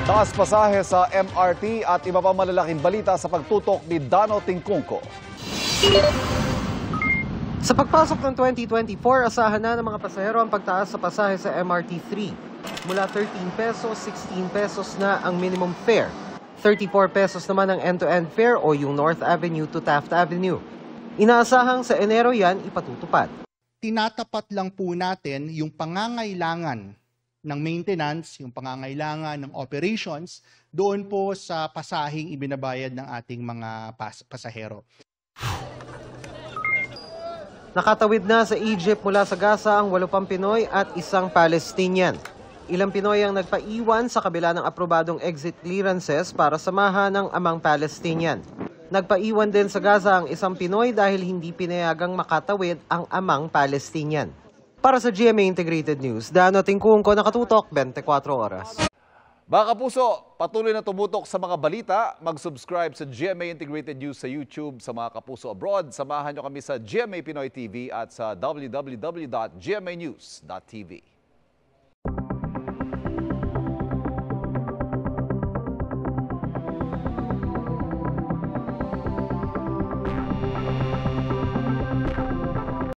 Taas pasahe sa MRT at iba pang malalaking balita sa pagtutok ni Dano Tingkungko. Sa pagpasok ng 2024, asahan na ng mga pasahero ang pagtaas sa pasahe sa MRT3. Mula 13 pesos, 16 pesos na ang minimum fare. 34 pesos naman ang end-to-end fare o yung North Avenue to Taft Avenue. Inaasahang sa Enero yan ipatutupad. Tinatapat lang po natin yung pangangailangan ng maintenance, yung pangangailangan ng operations, doon po sa pasahing ibinabayad ng ating mga pasahero. Nakatawid na sa Egypt mula sa Gaza ang 8 pang Pinoy at 1 Palestinian. Ilang Pinoy ang nagpaiwan sa kabila ng aprobadong exit clearances para samahan ng amang Palestinian. Nagpaiwan din sa Gaza ang 1 Pinoy dahil hindi pinayagang makatawid ang amang Palestinian. Para sa GMA Integrated News, Dano Tingkungko, nakatutok 24 oras. Mga kapuso, patuloy na tumutok sa mga balita. Mag-subscribe sa GMA Integrated News sa YouTube. Sa mga kapuso abroad, samahan nyo kami sa GMA Pinoy TV at sa www.gmanews.tv.